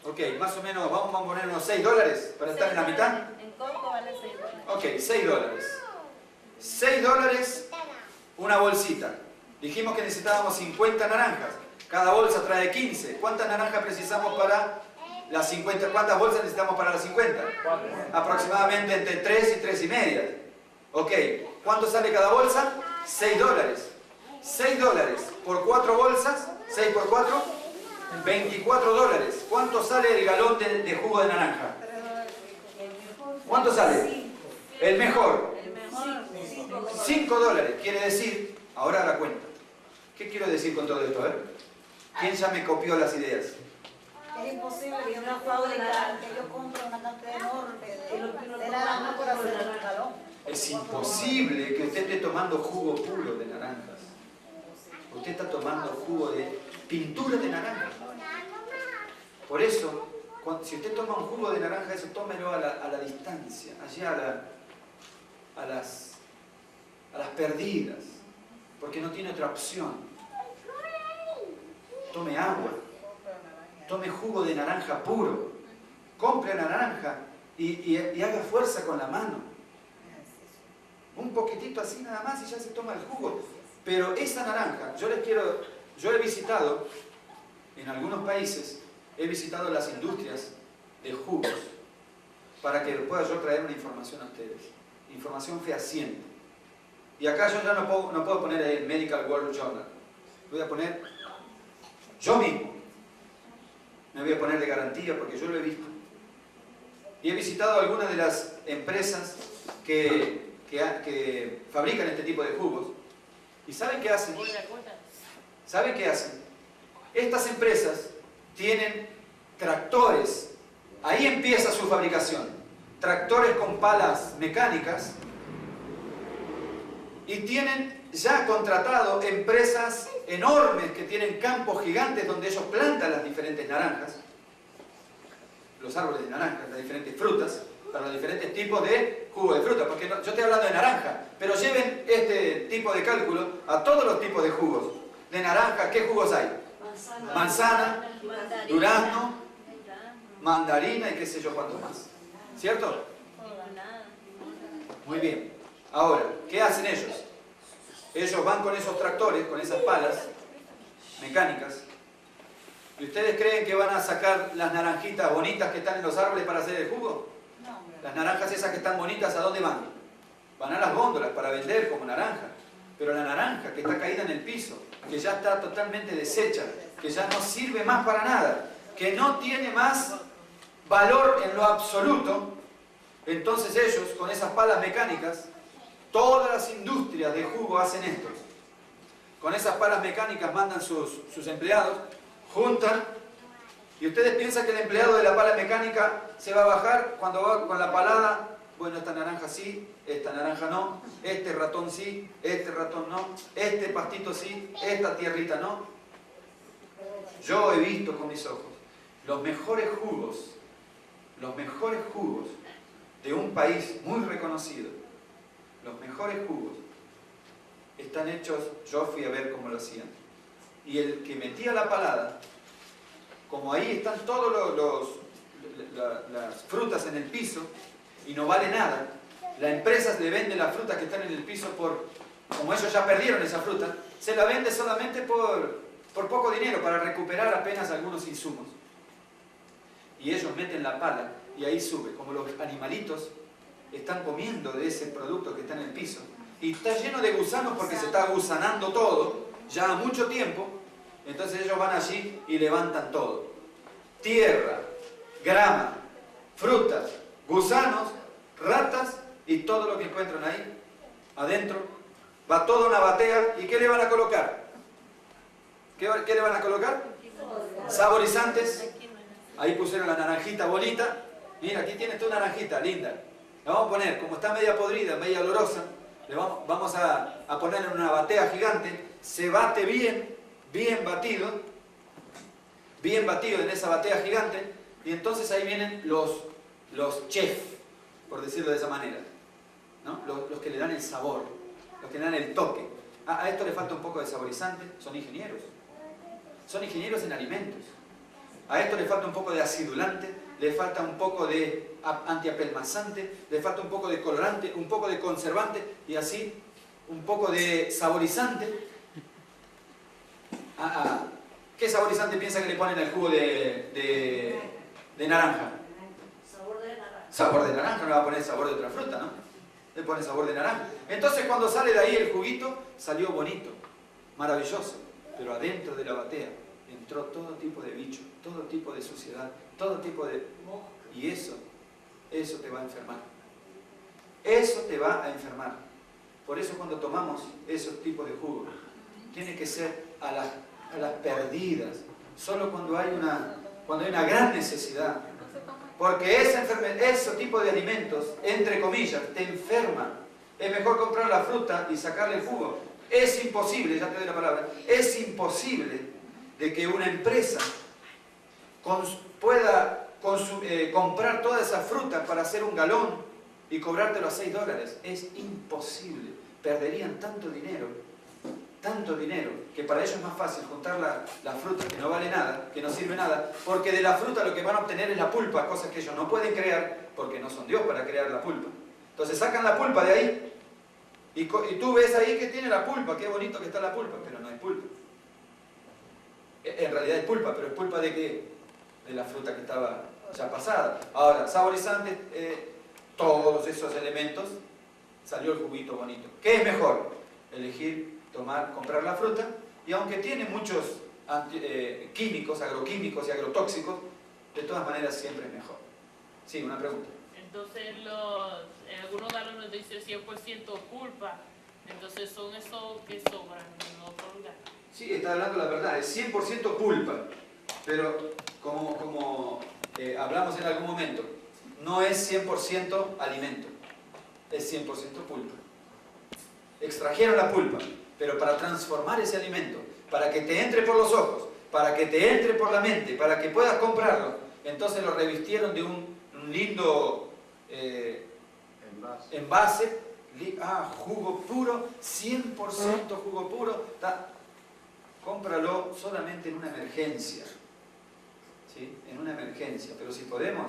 Ok, más o menos, vamos a poner unos $6 para estar en la mitad. En coco vale $6. Ok, $6. $6, una bolsita. Dijimos que necesitábamos 50 naranjas. Cada bolsa trae 15. ¿Cuántas naranjas precisamos para las 50? ¿Cuántas bolsas necesitamos para las 50? 4. Aproximadamente entre 3 y 3 y media. Ok, ¿cuánto sale cada bolsa? $6. $6 por 4 bolsas, 6 por 4, $24. ¿Cuánto sale el galón de jugo de naranja? ¿Cuánto sale? El mejor. El mejor. $5. Quiere decir, ahora la cuenta. ¿Qué quiero decir con todo esto? A ver. ¿Quién ya me copió las ideas? Es imposible que una fábrica que yo compre una cantidad enorme de naranja por hacer un galón. Es imposible que usted esté tomando jugo puro de naranjas. Usted está tomando jugo de pintura de naranja. Por eso, si usted toma un jugo de naranja, eso tómelo a la distancia, allá a las perdidas, porque no tiene otra opción. Tome agua, tome jugo de naranja puro, compre la naranja y haga fuerza con la mano. Un poquitito así nada más y ya se toma el jugo. Pero esa naranja, yo he visitado en algunos países, he visitado las industrias de jugos para que pueda yo traer una información a ustedes, información fehaciente. Y acá yo ya no puedo poner el Medical World Journal, voy a poner yo mismo, me voy a poner de garantía porque yo lo he visto. Y he visitado algunas de las empresas que fabrican este tipo de jugos. ¿Y saben qué hacen? ¿Saben qué hacen? Estas empresas tienen tractores. Ahí empieza su fabricación. Tractores con palas mecánicas. Y tienen ya contratado empresas enormes que tienen campos gigantes donde ellos plantan las diferentes naranjas. los árboles de naranja, las diferentes frutas, para los diferentes tipos de jugo de fruta. Porque yo estoy hablando de naranja, pero lleven este tipo de cálculo a todos los tipos de jugos. De naranja, ¿qué jugos hay? Manzana, durazno, mandarina y qué sé yo cuánto más. ¿Cierto? Muy bien. Ahora, ¿qué hacen ellos? Ellos van con esos tractores, con esas palas mecánicas, y ustedes creen que van a sacar las naranjitas bonitas que están en los árboles para hacer el jugo. Las naranjas esas que están bonitas, ¿a dónde van? Van a las góndolas para vender como naranja. Pero la naranja que está caída en el piso, que ya está totalmente deshecha, que ya no sirve más para nada, que no tiene más valor en lo absoluto, entonces ellos con esas palas mecánicas, todas las industrias de jugo hacen esto. Con esas palas mecánicas mandan sus empleados, juntan, y ustedes piensan que el empleado de la pala mecánica se va a bajar cuando va con la palada. Bueno, esta naranja sí, esta naranja no, este ratón sí, este ratón no, este pastito sí, esta tierrita no. Yo he visto con mis ojos los mejores jugos de un país muy reconocido, los mejores jugos están hechos, yo fui a ver cómo lo hacían. Y el que metía la palada, como ahí están todas las frutas en el piso y no vale nada, la empresa le vende las frutas que están en el piso como ellos ya perdieron esa fruta, se la vende solamente por poco dinero para recuperar apenas algunos insumos. Y ellos meten la pala y ahí sube, como los animalitos están comiendo de ese producto que está en el piso. Y está lleno de gusanos porque se está gusanando todo, ya a mucho tiempo. Entonces ellos van allí y levantan todo. Tierra, grama, frutas, gusanos, ratas y todo lo que encuentran ahí, adentro. Va toda una batea. ¿Y qué le van a colocar? ¿Qué le van a colocar? Saborizantes. Ahí pusieron la naranjita bonita. Mira, aquí tienes tu naranjita, linda. La vamos a poner, como está media podrida, media olorosa, vamos a poner en una batea gigante. Se bate bien batido en esa batea gigante. Y entonces ahí vienen los chefs, por decirlo de esa manera, ¿no? Los que le dan el sabor, los que le dan el toque. A esto le falta un poco de saborizante, son ingenieros en alimentos. A esto le falta un poco de acidulante, le falta un poco de antiapelmazante, le falta un poco de colorante, un poco de conservante y así un poco de saborizante. ¿Qué saborizante piensa que le ponen al jugo de naranja? Sabor de naranja. Sabor de naranja, no le va a poner sabor de otra fruta, ¿no? Le pone sabor de naranja. Entonces cuando sale de ahí el juguito, salió bonito, maravilloso, pero adentro de la batea entró todo tipo de bicho, todo tipo de suciedad, todo tipo de... Y eso te va a enfermar. Eso te va a enfermar. Por eso cuando tomamos esos tipos de jugos, tiene que ser a las perdidas, solo cuando hay una gran necesidad. Porque ese tipo de alimentos, entre comillas, te enferman. Es mejor comprar la fruta y sacarle el jugo. Es imposible, ya te doy la palabra, es imposible de que una empresa pueda comprar toda esa fruta para hacer un galón y cobrártelo a $6. Es imposible. Perderían tanto dinero, que para ellos es más fácil juntar la fruta que no vale nada, que no sirve nada, porque de la fruta lo que van a obtener es la pulpa, cosas que ellos no pueden crear, porque no son Dios para crear la pulpa. Entonces sacan la pulpa de ahí, y tú ves ahí que tiene la pulpa, qué bonito que está la pulpa, pero no es pulpa. En realidad es pulpa, pero es pulpa de qué? De la fruta que estaba ya pasada. Ahora, saborizantes, todos esos elementos, salió el juguito bonito. ¿Qué es mejor? Elegir, comprar la fruta, y aunque tiene muchos químicos, agroquímicos y agrotóxicos, de todas maneras siempre es mejor. Sí, una pregunta. Entonces, en algunos lugares nos dice 100% pulpa, entonces son esos que sobran en otros lugares. Sí, está hablando la verdad, es 100% pulpa, pero como hablamos en algún momento, no es 100% alimento, es 100% pulpa. Extrajeron la pulpa, pero para transformar ese alimento, para que te entre por los ojos, para que te entre por la mente, para que puedas comprarlo, entonces lo revistieron de un lindo Envase. envase, jugo puro, 100% jugo puro, cómpralo solamente en una emergencia, ¿sí? En una emergencia, pero si podemos,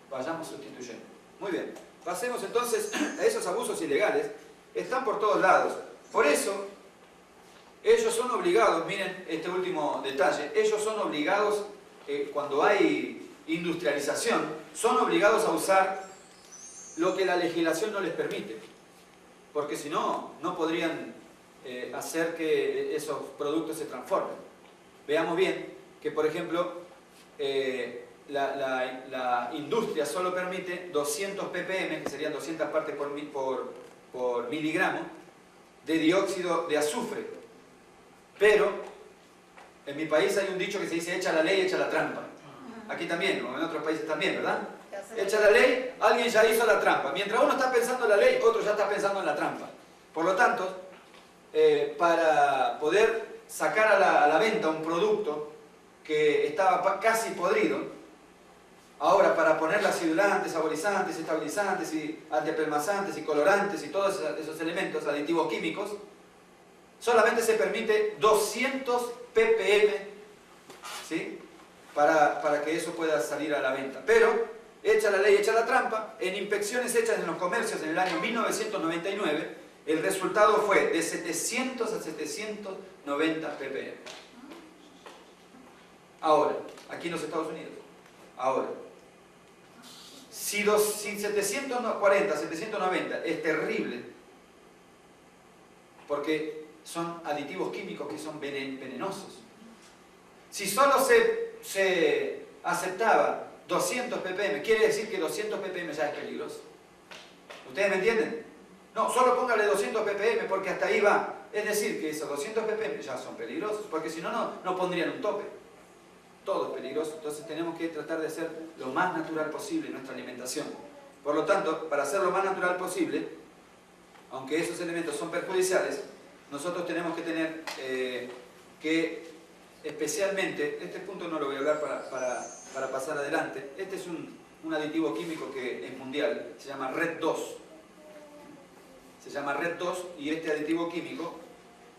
vayamos sustituyendo. Muy bien, pasemos entonces a esos abusos ilegales, están por todos lados, por eso ellos son obligados, miren este último detalle, ellos son obligados, cuando hay industrialización, son obligados a usar lo que la legislación no les permite, porque si no, no podrían hacer que esos productos se transformen. Veamos bien que, por ejemplo, la industria solo permite 200 ppm, que serían 200 partes por miligramo, de dióxido de azufre. Pero en mi país hay un dicho que se dice: echa la ley, echa la trampa. Aquí también, o en otros países también, ¿verdad? Echa la ley, alguien ya hizo la trampa. Mientras uno está pensando en la ley, otro ya está pensando en la trampa. Por lo tanto, para poder sacar a la venta un producto que estaba casi podrido, ahora para ponerle acidulantes, saborizantes, estabilizantes, y antiapelmazantes y colorantes y todos esos elementos, aditivos químicos, solamente se permite 200 ppm, ¿sí? Para que eso pueda salir a la venta. Pero, echa la ley, echa la trampa, en inspecciones hechas en los comercios en el año 1999, el resultado fue de 700 a 790 ppm. Ahora, aquí en los Estados Unidos, ahora, si 740, 790 es terrible, porque son aditivos químicos que son venenosos. Si solo se aceptaba 200 ppm, quiere decir que 200 ppm ya es peligroso. ¿Ustedes me entienden? No, solo póngale 200 ppm porque hasta ahí va. Es decir, que esos 200 ppm ya son peligrosos, porque si no, no pondrían un tope. Todo es peligroso, entonces tenemos que tratar de hacer lo más natural posible en nuestra alimentación. Por lo tanto, para hacer lo más natural posible, aunque esos elementos son perjudiciales, nosotros tenemos que tener que, especialmente, este punto no lo voy a hablar para pasar adelante, este es un aditivo químico que es mundial, se llama Red 2. Se llama Red 2 y este aditivo químico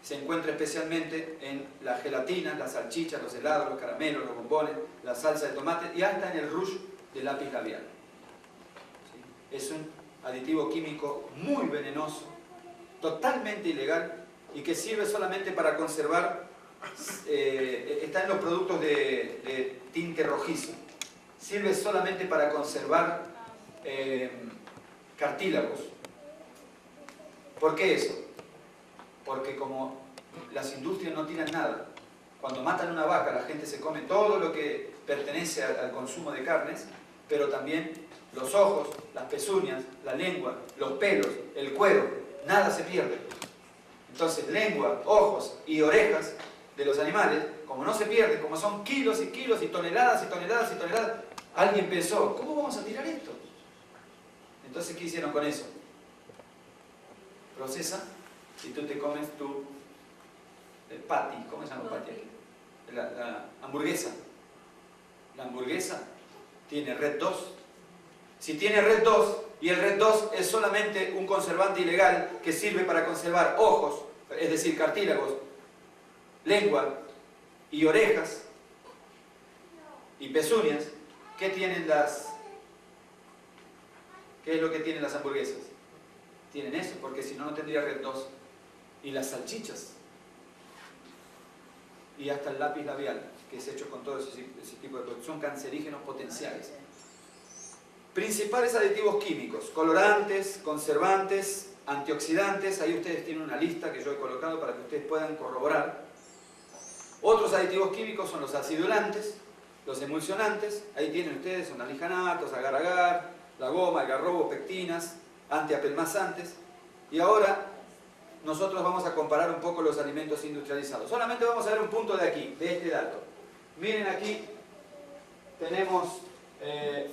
se encuentra especialmente en las gelatinas, las salchichas, los helados, los caramelos, los bombones, la salsa de tomate y hasta en el rouge de lápiz labial. ¿Sí? Es un aditivo químico muy venenoso, totalmente ilegal y que sirve solamente para conservar, está en los productos de tinte rojizo, sirve solamente para conservar cartílagos. ¿Por qué eso? Porque como las industrias no tiran nada, cuando matan una vaca la gente se come todo lo que pertenece al consumo de carnes, pero también los ojos, las pezuñas, la lengua, los pelos, el cuero, nada se pierde. Entonces lengua, ojos y orejas de los animales, como no se pierden, como son kilos y kilos y toneladas y toneladas y toneladas, alguien pensó, ¿cómo vamos a tirar esto? Entonces, ¿qué hicieron con eso? Procesa y tú te comes tu patty, ¿cómo se llama patty? La hamburguesa. La hamburguesa tiene Red 2. Si tiene Red 2 y el Red 2 es solamente un conservante ilegal que sirve para conservar ojos, es decir, cartílagos, lengua y orejas y pezuñas, ¿qué es lo que tienen las hamburguesas? Tienen eso, porque si no, no tendría Red 2. Y las salchichas. Y hasta el lápiz labial, que es hecho con todo ese tipo de productos. Son cancerígenos potenciales. Principales aditivos químicos: colorantes, conservantes, antioxidantes. Ahí ustedes tienen una lista que yo he colocado para que ustedes puedan corroborar. Otros aditivos químicos son los acidulantes, los emulsionantes. Ahí tienen ustedes, son aliganatos, agar-agar, la goma, algarrobo, pectinas, antiapelmazantes. Y ahora nosotros vamos a comparar un poco los alimentos industrializados. Solamente vamos a ver un punto de aquí, de este dato. Miren aquí, tenemos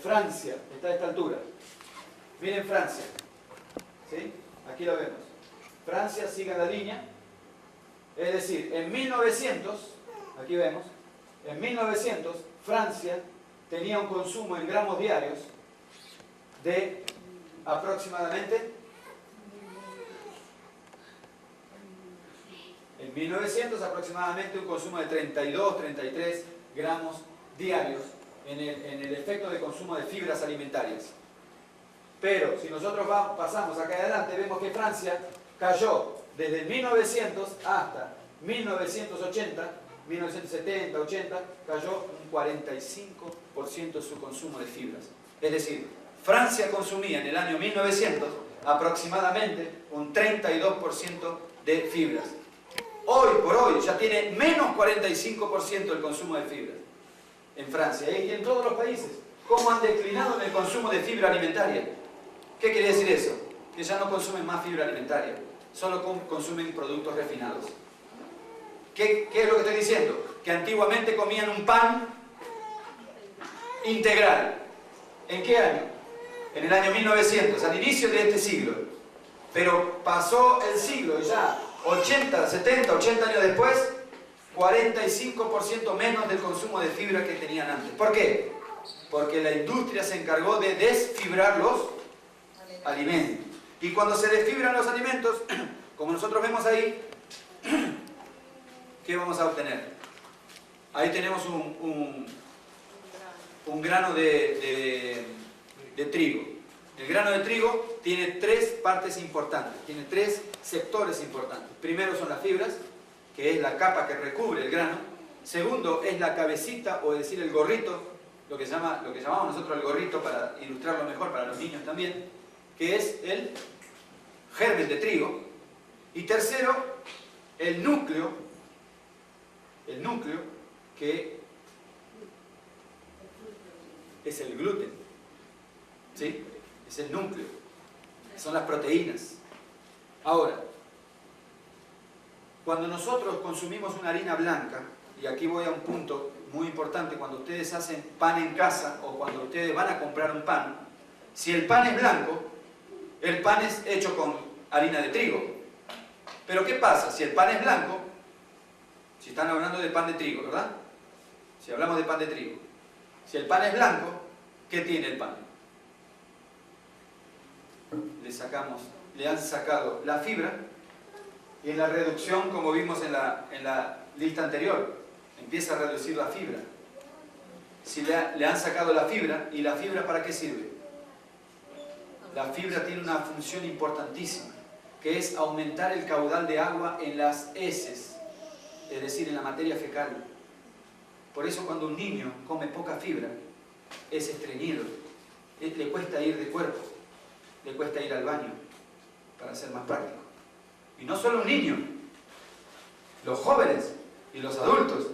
Francia, está a esta altura. Miren Francia, ¿sí? Aquí lo vemos. Francia sigue la línea, es decir, en 1900, aquí vemos, en 1900 Francia tenía un consumo en gramos diarios de aproximadamente, en 1900 aproximadamente un consumo de 32, 33 gramos diarios en el efecto de consumo de fibras alimentarias. Pero si nosotros pasamos acá adelante, vemos que Francia cayó desde 1900 hasta 1980, 1970, 80, cayó un 45% su consumo de fibras. Es decir, Francia consumía en el año 1900 aproximadamente un 32% de fibras. Hoy por hoy ya tiene menos 45% el consumo de fibras en Francia y en todos los países. ¿Cómo han declinado en el consumo de fibra alimentaria? ¿Qué quiere decir eso? Que ya no consumen más fibra alimentaria, solo consumen productos refinados. ¿Qué es lo que estoy diciendo? Que antiguamente comían un pan integral. ¿En qué año? En el año 1900, al inicio de este siglo. Pero pasó el siglo y ya 80, 70, 80 años después, 45% menos del consumo de fibra que tenían antes. ¿Por qué? Porque la industria se encargó de desfibrar los alimentos. Y cuando se desfibran los alimentos, como nosotros vemos ahí, ¿qué vamos a obtener? Ahí tenemos un grano de trigo. El grano de trigo tiene tres partes importantes, tiene tres sectores importantes. Primero son las fibras, que es la capa que recubre el grano. Segundo es la cabecita, o decir el gorrito, lo que llamamos nosotros el gorrito, para ilustrarlo mejor para los niños también, que es el germen de trigo. Y tercero, el núcleo, que es el gluten, ¿sí? Es el núcleo, son las proteínas. Ahora, cuando nosotros consumimos una harina blanca, y aquí voy a un punto muy importante, cuando ustedes hacen pan en casa o cuando ustedes van a comprar un pan, si el pan es blanco, el pan es hecho con harina de trigo. Pero ¿qué pasa? Si el pan es blanco, si están hablando de pan de trigo, ¿verdad? Si hablamos de pan de trigo, si el pan es blanco, ¿qué tiene el pan? Le han sacado la fibra, y en la reducción, como vimos en la lista anterior, empieza a reducir la fibra. Si le han sacado la fibra, ¿y la fibra para qué sirve? La fibra tiene una función importantísima, que es aumentar el caudal de agua en las heces, es decir, en la materia fecal. Por eso cuando un niño come poca fibra, es estreñido, le cuesta ir de cuerpo, le cuesta ir al baño, para ser más práctico. Y no solo un niño, los jóvenes y los adultos